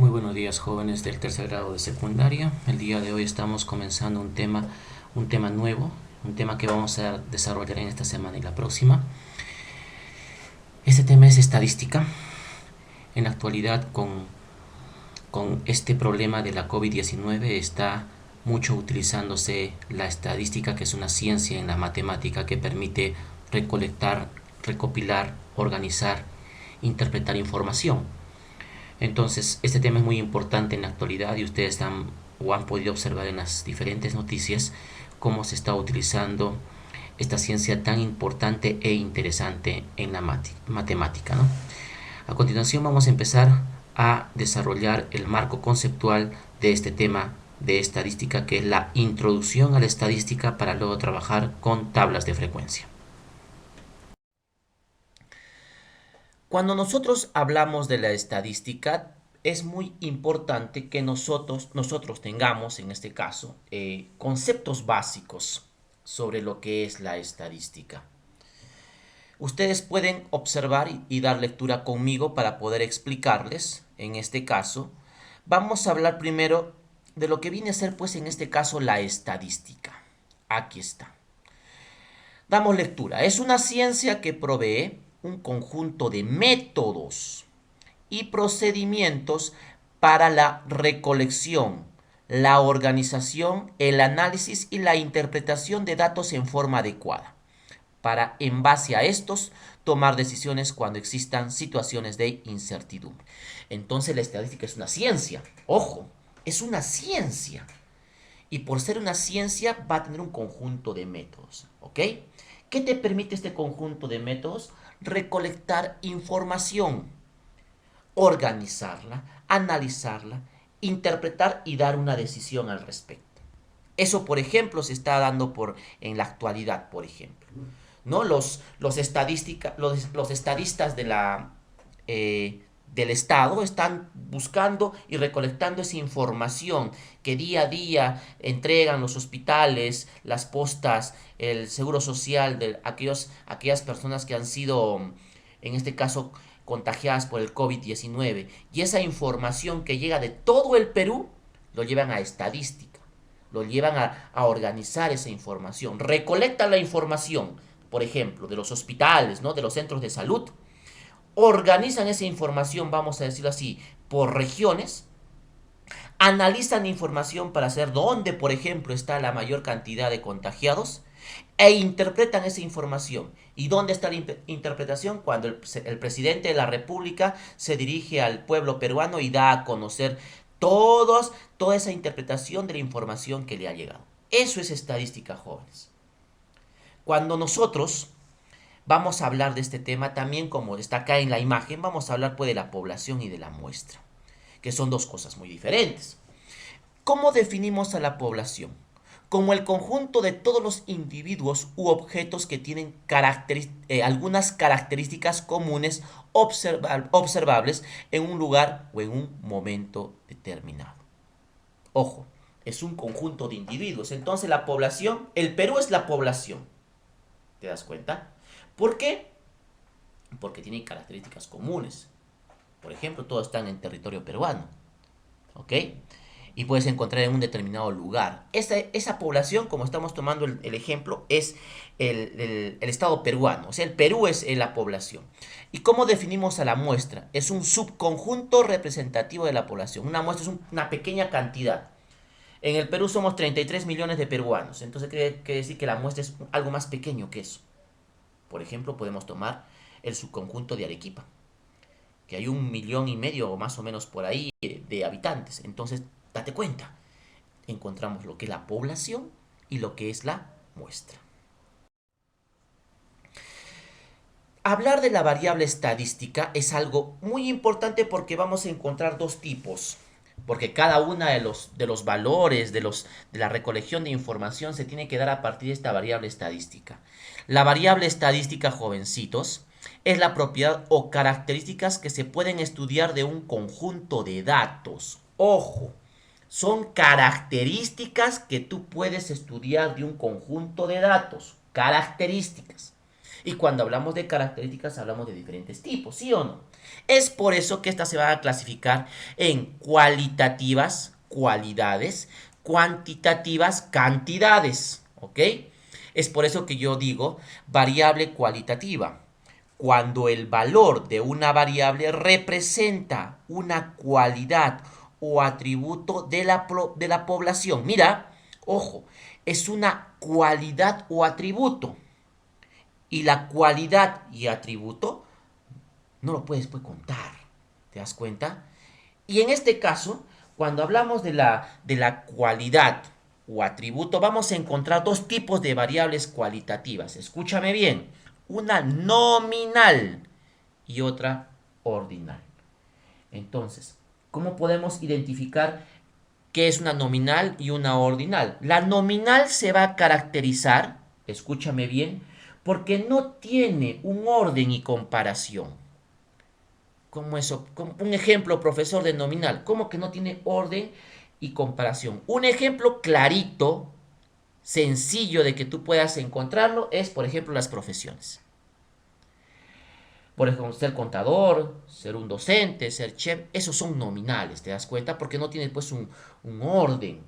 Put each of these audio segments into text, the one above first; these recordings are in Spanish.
Muy buenos días, jóvenes del tercer grado de secundaria. El día de hoy estamos comenzando un tema nuevo, un tema que vamos a desarrollar en esta semana y la próxima. Este tema es estadística. En la actualidad, con este problema de la COVID-19 está mucho utilizándose la estadística, que es una ciencia en la matemática que permite recolectar, recopilar, organizar, interpretar información. Entonces, este tema es muy importante en la actualidad y ustedes han podido observar en las diferentes noticias cómo se está utilizando esta ciencia tan importante e interesante en la matemática, ¿no? A continuación vamos a empezar a desarrollar el marco conceptual de este tema de estadística, que es la introducción a la estadística para luego trabajar con tablas de frecuencia. Cuando nosotros hablamos de la estadística, es muy importante que nosotros tengamos, en este caso, conceptos básicos sobre lo que es la estadística. Ustedes pueden observar y dar lectura conmigo para poder explicarles, en este caso. Vamos a hablar primero de lo que viene a ser, pues, en este caso, la estadística. Aquí está. Damos lectura. Es una ciencia que provee un conjunto de métodos y procedimientos para la recolección, la organización, el análisis y la interpretación de datos en forma adecuada, para, en base a estos, tomar decisiones cuando existan situaciones de incertidumbre. Entonces la estadística es una ciencia. Ojo, es una ciencia. Y por ser una ciencia va a tener un conjunto de métodos, ¿ok? ¿Qué te permite este conjunto de métodos? Recolectar información, organizarla, analizarla, interpretar y dar una decisión al respecto. Eso, por ejemplo, se está dando en la actualidad, por ejemplo. ¿No? Los estadistas del Estado están buscando y recolectando esa información que día a día entregan los hospitales, las postas, el seguro social de aquellas personas que han sido, en este caso, contagiadas por el COVID-19. Y esa información que llega de todo el Perú lo llevan a estadística, lo llevan a organizar esa información, recolectan la información, por ejemplo, de los hospitales, ¿no? De los centros de salud, organizan esa información, vamos a decirlo así, por regiones, analizan información para saber dónde, por ejemplo, está la mayor cantidad de contagiados e interpretan esa información. ¿Y dónde está la interpretación? Cuando el presidente de la República se dirige al pueblo peruano y da a conocer toda esa interpretación de la información que le ha llegado. Eso es estadística, jóvenes. Cuando nosotros vamos a hablar de este tema, también como está acá en la imagen, vamos a hablar, pues, de la población y de la muestra, que son dos cosas muy diferentes. ¿Cómo definimos a la población? Como el conjunto de todos los individuos u objetos que tienen algunas características comunes observables en un lugar o en un momento determinado. Ojo, es un conjunto de individuos. Entonces la población, el Perú es la población. ¿Te das cuenta? ¿Por qué? Porque tiene características comunes. Por ejemplo, todos están en territorio peruano. ¿Ok? Y puedes encontrar en un determinado lugar. Esa población, como estamos tomando el ejemplo, es el estado peruano. O sea, el Perú es la población. ¿Y cómo definimos a la muestra? Es un subconjunto representativo de la población. Una muestra es una pequeña cantidad. En el Perú somos 33 millones de peruanos. Entonces quiere decir que la muestra es algo más pequeño que eso. Por ejemplo, podemos tomar el subconjunto de Arequipa, que hay 1,5 millones o más o menos por ahí de habitantes. Entonces, date cuenta, encontramos lo que es la población y lo que es la muestra. Hablar de la variable estadística es algo muy importante porque vamos a encontrar dos tipos. Porque cada uno de los valores de la recolección de información se tiene que dar a partir de esta variable estadística. La variable estadística, jovencitos, es la propiedad o características que se pueden estudiar de un conjunto de datos. Ojo, son características que tú puedes estudiar de un conjunto de datos. Características. Y cuando hablamos de características hablamos de diferentes tipos, ¿sí o no? Es por eso que estas se van a clasificar en cualitativas, cualidades, cuantitativas, cantidades, ¿ok? Es por eso que yo digo variable cualitativa. Cuando el valor de una variable representa una cualidad o atributo de la población. Mira, ojo, es una cualidad o atributo. Y la cualidad y atributo no lo puedes pues, contar. ¿Te das cuenta? Y en este caso, cuando hablamos de la cualidad o atributo, vamos a encontrar dos tipos de variables cualitativas. Escúchame bien. Una nominal y otra ordinal. Entonces, ¿cómo podemos identificar qué es una nominal y una ordinal? La nominal se va a caracterizar, escúchame bien, porque no tiene un orden y comparación. ¿Cómo eso? Un ejemplo, profesor, de nominal. ¿Cómo que no tiene orden y comparación? Un ejemplo clarito, sencillo de que tú puedas encontrarlo es, por ejemplo, las profesiones. Por ejemplo, ser contador, ser un docente, ser chef, esos son nominales, ¿te das cuenta? Porque no tiene pues un orden.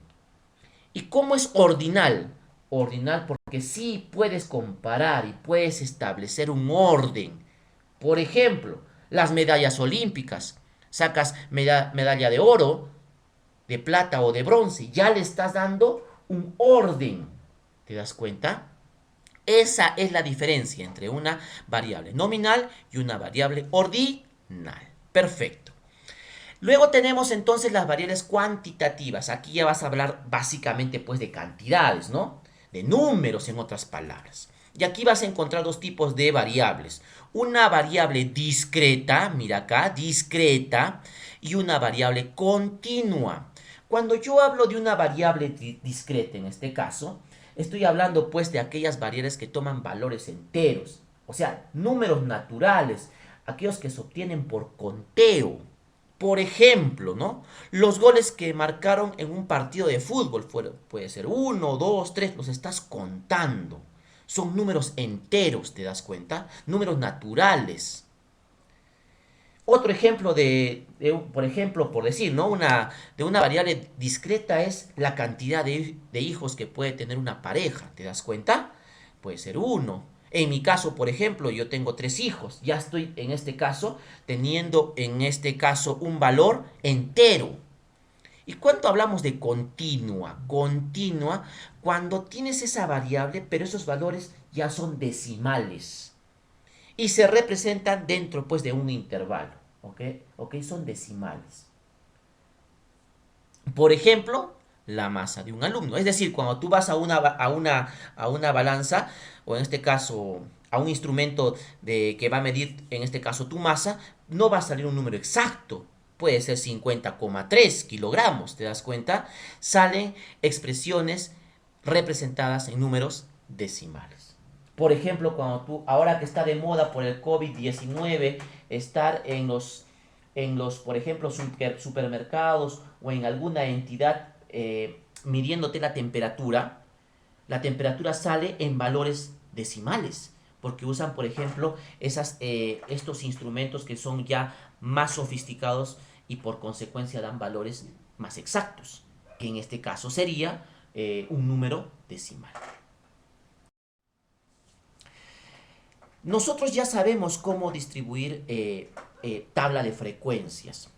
¿Y cómo es ordinal? Ordinal porque sí puedes comparar y puedes establecer un orden. Por ejemplo, las medallas olímpicas. Sacas medalla de oro, de plata o de bronce. Ya le estás dando un orden. ¿Te das cuenta? Esa es la diferencia entre una variable nominal y una variable ordinal. Perfecto. Luego tenemos entonces las variables cuantitativas. Aquí ya vas a hablar básicamente pues de cantidades, ¿no? De números en otras palabras. Y aquí vas a encontrar dos tipos de variables. Una variable discreta, mira acá, discreta, y una variable continua. Cuando yo hablo de una variable discreta en este caso, estoy hablando pues de aquellas variables que toman valores enteros, o sea, números naturales, aquellos que se obtienen por conteo. Por ejemplo, ¿no? Los goles que marcaron en un partido de fútbol puede ser uno, dos, tres, los estás contando. Son números enteros, ¿te das cuenta? Números naturales. Otro ejemplo por ejemplo, por decir, ¿no? De una variable discreta es la cantidad de hijos que puede tener una pareja, ¿te das cuenta? Puede ser uno. En mi caso, por ejemplo, yo tengo 3 hijos. Ya estoy en este caso teniendo en este caso un valor entero. ¿Y cuánto hablamos de continua? Continua cuando tienes esa variable, pero esos valores ya son decimales y se representan dentro pues de un intervalo, ¿ok? ¿Ok? Son decimales. Por ejemplo, la masa de un alumno. Es decir, cuando tú vas a una balanza, o en este caso a un instrumento que va a medir, en este caso, tu masa, no va a salir un número exacto. Puede ser 50,3 kilogramos, ¿te das cuenta? Salen expresiones representadas en números decimales. Por ejemplo, cuando tú, ahora que está de moda por el COVID-19, estar por ejemplo, supermercados o en alguna entidad midiéndote la temperatura sale en valores decimales, porque usan, por ejemplo, estos instrumentos que son ya más sofisticados y por consecuencia dan valores más exactos, que en este caso sería un número decimal. Nosotros ya sabemos cómo distribuir tabla de frecuencias,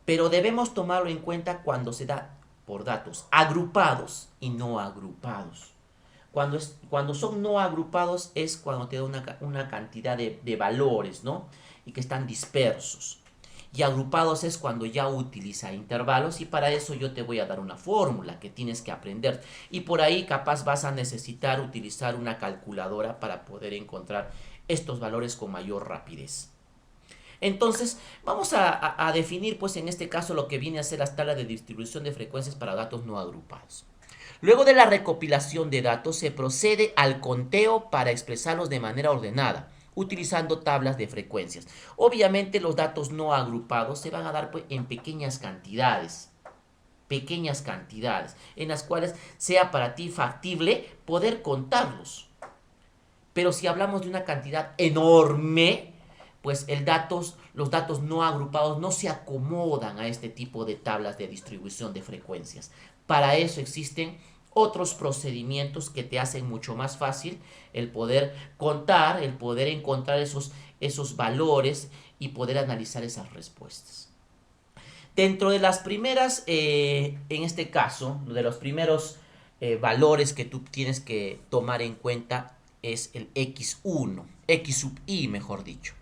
pero debemos tomarlo en cuenta cuando se da por datos agrupados y no agrupados. Cuando son no agrupados es cuando te da una cantidad de valores, ¿no? Y que están dispersos. Y agrupados es cuando ya utiliza intervalos y para eso yo te voy a dar una fórmula que tienes que aprender. Y por ahí capaz vas a necesitar utilizar una calculadora para poder encontrar estos valores con mayor rapidez. Entonces, vamos a definir, pues en este caso, lo que viene a ser las tablas de distribución de frecuencias para datos no agrupados. Luego de la recopilación de datos, se procede al conteo para expresarlos de manera ordenada, utilizando tablas de frecuencias. Obviamente, los datos no agrupados se van a dar pues, en pequeñas cantidades, en las cuales sea para ti factible poder contarlos. Pero si hablamos de una cantidad enorme, pues los datos no agrupados no se acomodan a este tipo de tablas de distribución de frecuencias. Para eso existen otros procedimientos que te hacen mucho más fácil el poder contar, el poder encontrar esos valores y poder analizar esas respuestas. Dentro de las primeras, en este caso, de los primeros valores que tú tienes que tomar en cuenta es el x1, x sub i mejor dicho.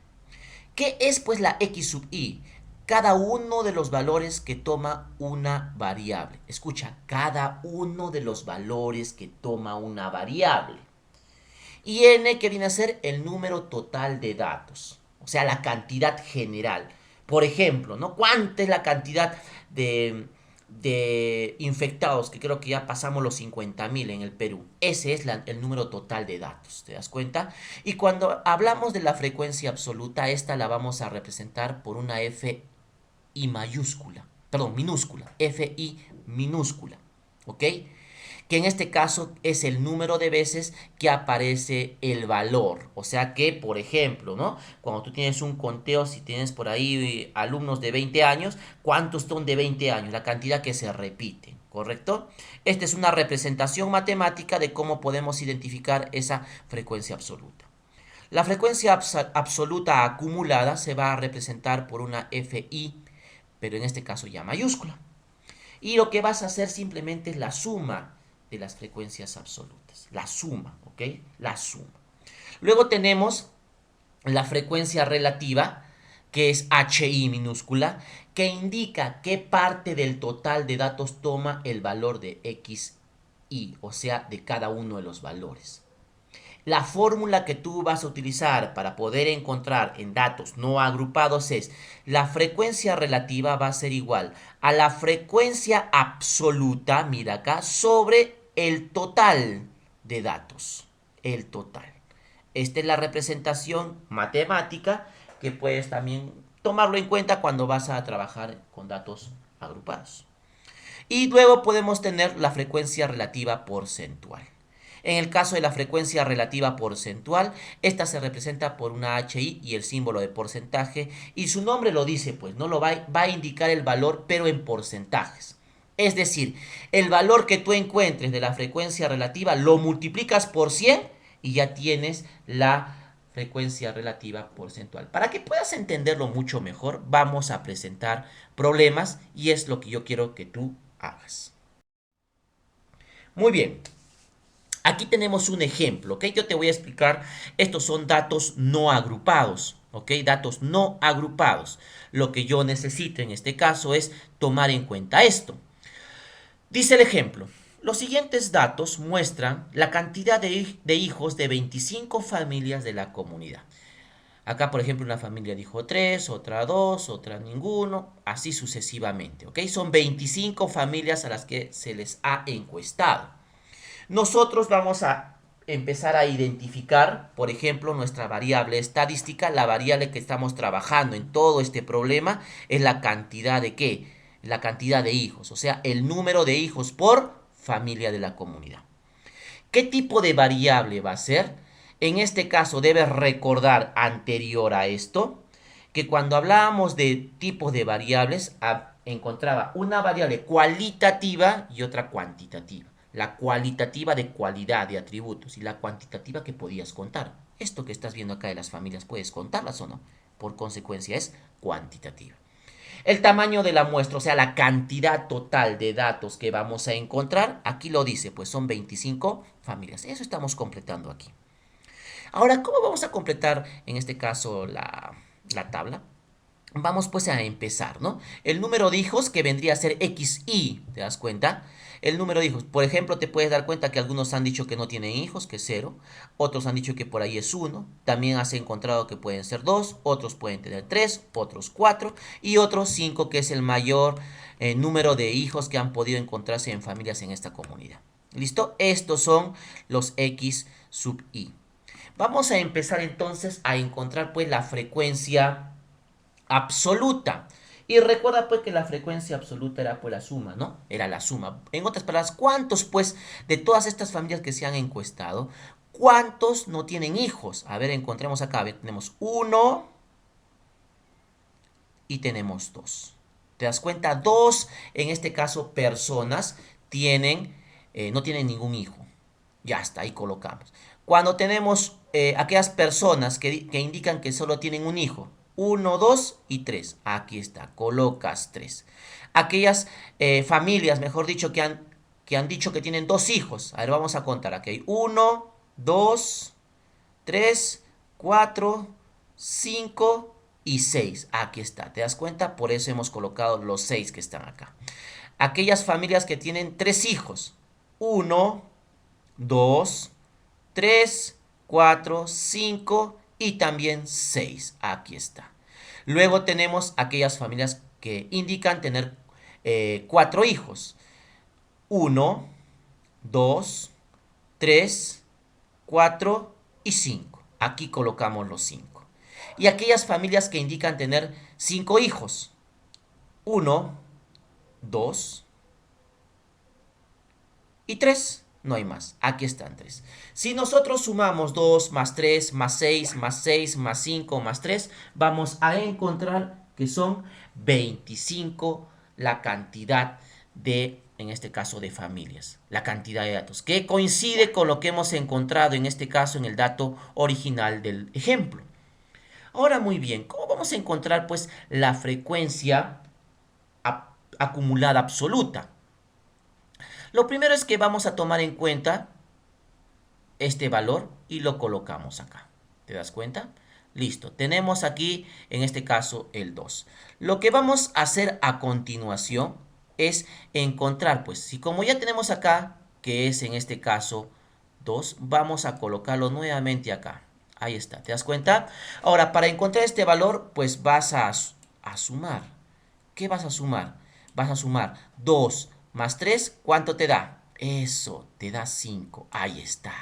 ¿Qué es pues la x sub i? Cada uno de los valores que toma una variable. Escucha, cada uno de los valores que toma una variable. Y n que viene a ser el número total de datos, o sea, la cantidad general. Por ejemplo, ¿no? ¿Cuánta es la cantidad de infectados? Que creo que ya pasamos los 50.000 en el Perú. Ese es el número total de datos, ¿te das cuenta? Y cuando hablamos de la frecuencia absoluta, esta la vamos a representar por una F I mayúscula, perdón, minúscula, F I minúscula, ¿ok? Que en este caso es el número de veces que aparece el valor. O sea que, por ejemplo, ¿no? Cuando tú tienes un conteo, si tienes por ahí alumnos de 20 años, ¿cuántos son de 20 años? La cantidad que se repite, ¿correcto? Esta es una representación matemática de cómo podemos identificar esa frecuencia absoluta. La frecuencia absoluta acumulada se va a representar por una FI, pero en este caso ya mayúscula. Y lo que vas a hacer simplemente es la suma de las frecuencias absolutas. La suma, ¿ok? La suma. Luego tenemos la frecuencia relativa, que es HI minúscula, que indica qué parte del total de datos toma el valor de XI, o sea, de cada uno de los valores. La fórmula que tú vas a utilizar para poder encontrar en datos no agrupados es la frecuencia relativa va a ser igual a la frecuencia absoluta, mira acá, sobre el total de datos. El total. Esta es la representación matemática que puedes también tomarlo en cuenta cuando vas a trabajar con datos agrupados. Y luego podemos tener la frecuencia relativa porcentual. En el caso de la frecuencia relativa porcentual, esta se representa por una HI y el símbolo de porcentaje, y su nombre lo dice, pues no lo va a indicar el valor, pero en porcentajes. Es decir, el valor que tú encuentres de la frecuencia relativa lo multiplicas por 100 y ya tienes la frecuencia relativa porcentual. Para que puedas entenderlo mucho mejor, vamos a presentar problemas y es lo que yo quiero que tú hagas. Muy bien. Aquí tenemos un ejemplo, ¿ok? Yo te voy a explicar, estos son datos no agrupados, ¿ok? Datos no agrupados. Lo que yo necesito en este caso es tomar en cuenta esto. Dice el ejemplo, los siguientes datos muestran la cantidad de hijos de 25 familias de la comunidad. Acá, por ejemplo, una familia dijo 3, otra 2, otra ninguno, así sucesivamente, ¿ok? Son 25 familias a las que se les ha encuestado. Nosotros vamos a empezar a identificar, por ejemplo, nuestra variable estadística. La variable que estamos trabajando en todo este problema es la cantidad de ¿qué? La cantidad de hijos, o sea, el número de hijos por familia de la comunidad. ¿Qué tipo de variable va a ser? En este caso debes recordar anterior a esto que cuando hablábamos de tipos de variables encontraba una variable cualitativa y otra cuantitativa. La cualitativa de cualidad, de atributos, y la cuantitativa que podías contar. Esto que estás viendo acá de las familias, ¿puedes contarlas o no? Por consecuencia es cuantitativa. El tamaño de la muestra, o sea, la cantidad total de datos que vamos a encontrar, aquí lo dice, pues son 25 familias. Eso estamos completando aquí. Ahora, ¿cómo vamos a completar en este caso la tabla? Vamos pues a empezar, ¿no? El número de hijos que vendría a ser XI, ¿te das cuenta? El número de hijos, por ejemplo, te puedes dar cuenta que algunos han dicho que no tienen hijos, que es 0. Otros han dicho que por ahí es 1. También has encontrado que pueden ser 2. Otros pueden tener 3. Otros 4. Y otros 5, que es el mayor número de hijos que han podido encontrarse en familias en esta comunidad. ¿Listo? Estos son los X sub I. Vamos a empezar entonces a encontrar pues la frecuencia absoluta. Y recuerda pues que la frecuencia absoluta era pues la suma, ¿no? Era la suma. En otras palabras, ¿cuántos pues de todas estas familias que se han encuestado, ¿Cuántos no tienen hijos? A ver, encontremos acá. A ver, tenemos 1 y tenemos 2. ¿Te das cuenta? 2, en este caso, personas no tienen ningún hijo. Ya está, ahí colocamos. Cuando tenemos aquellas personas que indican que solo tienen un hijo, 1, 2 y 3. Aquí está, colocas 3. Aquellas familias, mejor dicho, que han dicho que tienen 2 hijos. A ver, vamos a contar. Aquí hay 1, 2, 3, 4, 5 y 6. Aquí está, ¿te das cuenta? Por eso hemos colocado los 6 que están acá. Aquellas familias que tienen 3 hijos. 1, 2, 3, 4, 5 y también 6. Aquí está. Luego tenemos aquellas familias que indican tener 4 hijos. 1, 2, 3, 4 y 5. Aquí colocamos los 5. Y aquellas familias que indican tener 5 hijos. 1, 2 y 3. No hay más. Aquí están 3. Si nosotros sumamos 2 más 3 más 6 más 6 más 5 más 3, vamos a encontrar que son 25 la cantidad de, en este caso, de familias. La cantidad de datos, que coincide con lo que hemos encontrado, en este caso, en el dato original del ejemplo. Ahora, muy bien, ¿cómo vamos a encontrar, pues, la frecuencia acumulada absoluta? Lo primero es que vamos a tomar en cuenta este valor y lo colocamos acá. ¿Te das cuenta? Listo. Tenemos aquí, en este caso, el 2. Lo que vamos a hacer a continuación es encontrar, pues, si como ya tenemos acá, que es en este caso 2, vamos a colocarlo nuevamente acá. Ahí está. ¿Te das cuenta? Ahora, para encontrar este valor, pues vas a sumar. ¿Qué vas a sumar? Vas a sumar 2 más 3, ¿cuánto te da? Eso, te da 5. Ahí está.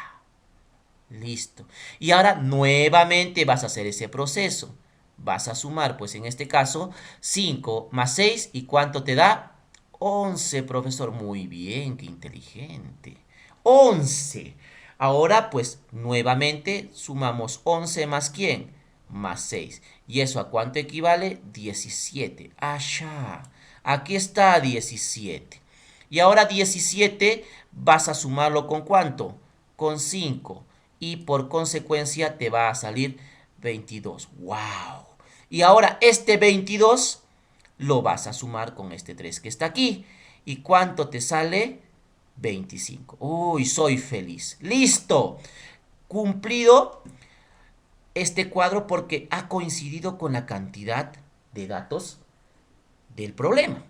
Listo. Y ahora nuevamente vas a hacer ese proceso. Vas a sumar, pues en este caso, 5 más 6. ¿Y cuánto te da? 11, profesor. Muy bien, qué inteligente. 11. Ahora, pues nuevamente sumamos 11 más ¿quién? Más 6. ¿Y eso a cuánto equivale? 17. Allá. Aquí está 17. Y ahora 17 vas a sumarlo ¿con cuánto? Con 5. Y por consecuencia te va a salir 22. ¡Wow! Y ahora este 22 lo vas a sumar con este 3 que está aquí. ¿Y cuánto te sale? 25. Uy, soy feliz. ¡Listo! Cumplido este cuadro porque ha coincidido con la cantidad de datos del problema.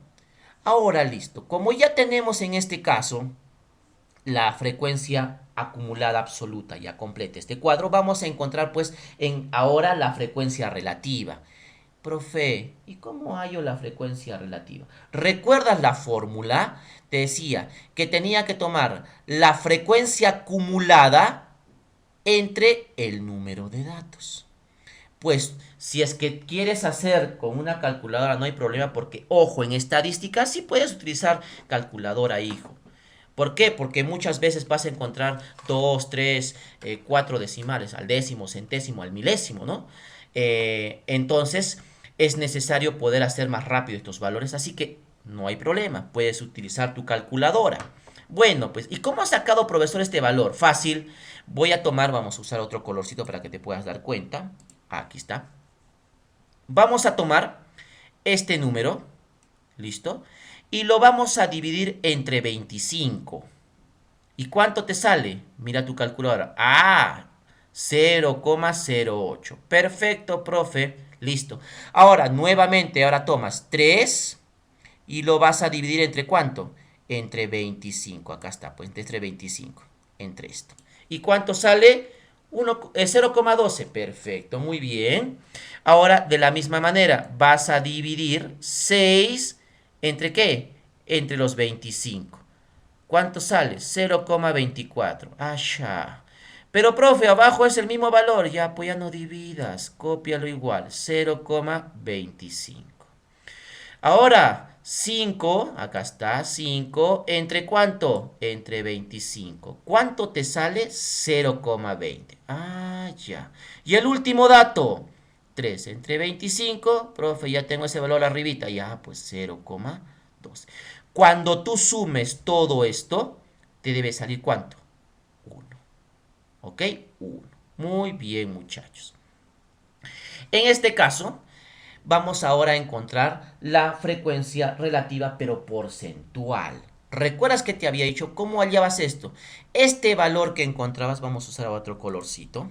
Ahora listo, como ya tenemos en este caso la frecuencia acumulada absoluta ya completa este cuadro, vamos a encontrar pues en ahora la frecuencia relativa. Profe, ¿y cómo hallo la frecuencia relativa? ¿Recuerdas la fórmula? Te decía que tenía que tomar la frecuencia acumulada entre el número de datos. Pues si es que quieres hacer con una calculadora no hay problema porque, ojo, en estadística sí puedes utilizar calculadora, hijo. ¿Por qué? Porque muchas veces vas a encontrar 2, 3, 4 decimales, al décimo, centésimo, al milésimo, ¿no? Entonces es necesario poder hacer más rápido estos valores, así que no hay problema, puedes utilizar tu calculadora. Bueno, pues, ¿y cómo ha sacado, profesor, este valor? Fácil, voy a tomar, vamos a usar otro colorcito para que te puedas dar cuenta. Aquí está. Vamos a tomar este número, ¿listo? Y lo vamos a dividir entre 25. ¿Y cuánto te sale? Mira tu calculadora. Ah, 0,08. Perfecto, profe. Listo. Ahora, nuevamente, ahora tomas 3 y lo vas a dividir entre ¿cuánto? Entre 25. Acá está, pues entre 25. Entre esto. ¿Y cuánto sale? 0,12. Perfecto, muy bien. Ahora, de la misma manera, vas a dividir 6 entre ¿qué? Entre los 25. ¿Cuánto sale? 0,24. Allá. Pero, profe, abajo es el mismo valor. Ya, pues ya no dividas. Cópialo igual. 0,25. Ahora, 5, acá está, 5, ¿entre cuánto? Entre 25. ¿Cuánto te sale? 0,20. Ah, ya. Y el último dato, 3 entre 25, profe, ya tengo ese valor arribita, ya, pues 0,2. Cuando tú sumes todo esto, te debe salir ¿cuánto? 1. ¿Ok? 1. Muy bien, muchachos. En este caso, vamos ahora a encontrar la frecuencia relativa pero porcentual. ¿Recuerdas que te había dicho cómo hallabas esto? Este valor que encontrabas, vamos a usar otro colorcito.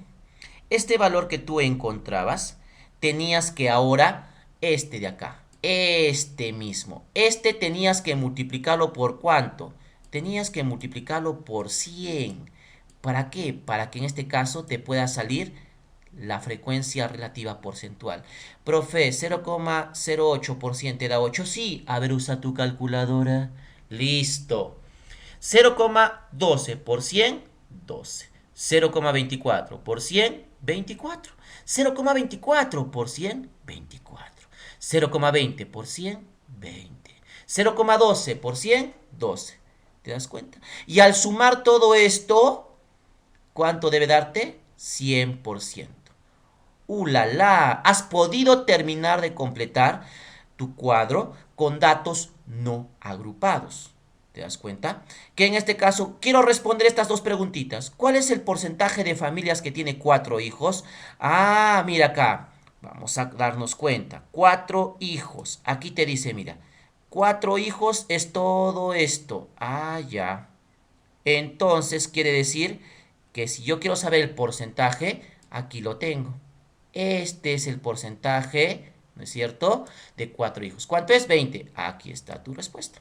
Este valor que tú encontrabas, tenías que ahora, este de acá, este mismo, este tenías que multiplicarlo por ¿cuánto? Tenías que multiplicarlo por 100. ¿Para qué? Para que en este caso te pueda salir la frecuencia relativa porcentual. Profe, 0,08% da 8. Sí, a ver, usa tu calculadora. Listo. 0,12 por 100, 12. 0,24 por 100, 24. 0,24 por 100, 24. 0,20 por 100, 20. 0,12 por 100, 12. ¿Te das cuenta? Y al sumar todo esto, ¿cuánto debe darte? 100%. La, la! Has podido terminar de completar tu cuadro con datos no agrupados. ¿Te das cuenta? Que en este caso quiero responder estas dos preguntitas. ¿Cuál es el porcentaje de familias que tiene 4 hijos? Ah, mira acá. Vamos a darnos cuenta. 4 hijos. Aquí te dice, mira. 4 hijos es todo esto. Ah, ya. Entonces quiere decir que si yo quiero saber el porcentaje, aquí lo tengo. Este es el porcentaje, ¿no es cierto? De 4 hijos. ¿Cuánto es? 20. Aquí está tu respuesta.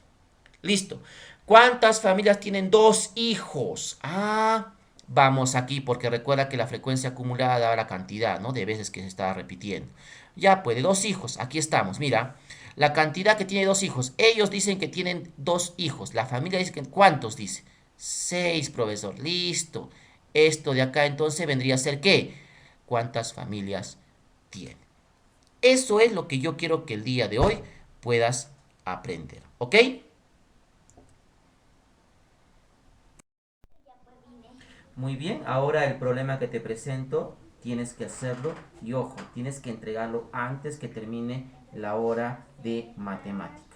Listo. ¿Cuántas familias tienen 2 hijos? Ah, vamos aquí porque recuerda que la frecuencia acumulada da la cantidad, ¿no? De veces que se está repitiendo. Ya puede, 2 hijos. Aquí estamos, mira. La cantidad que tiene 2 hijos. Ellos dicen que tienen 2 hijos. La familia dice que ¿cuántos dice? 6, profesor. Listo. Esto de acá entonces vendría a ser ¿qué? ¿Cuántas familias tiene? Eso es lo que yo quiero que el día de hoy puedas aprender. ¿Ok? Muy bien, ahora el problema que te presento, tienes que hacerlo y ojo, tienes que entregarlo antes que termine la hora de matemática.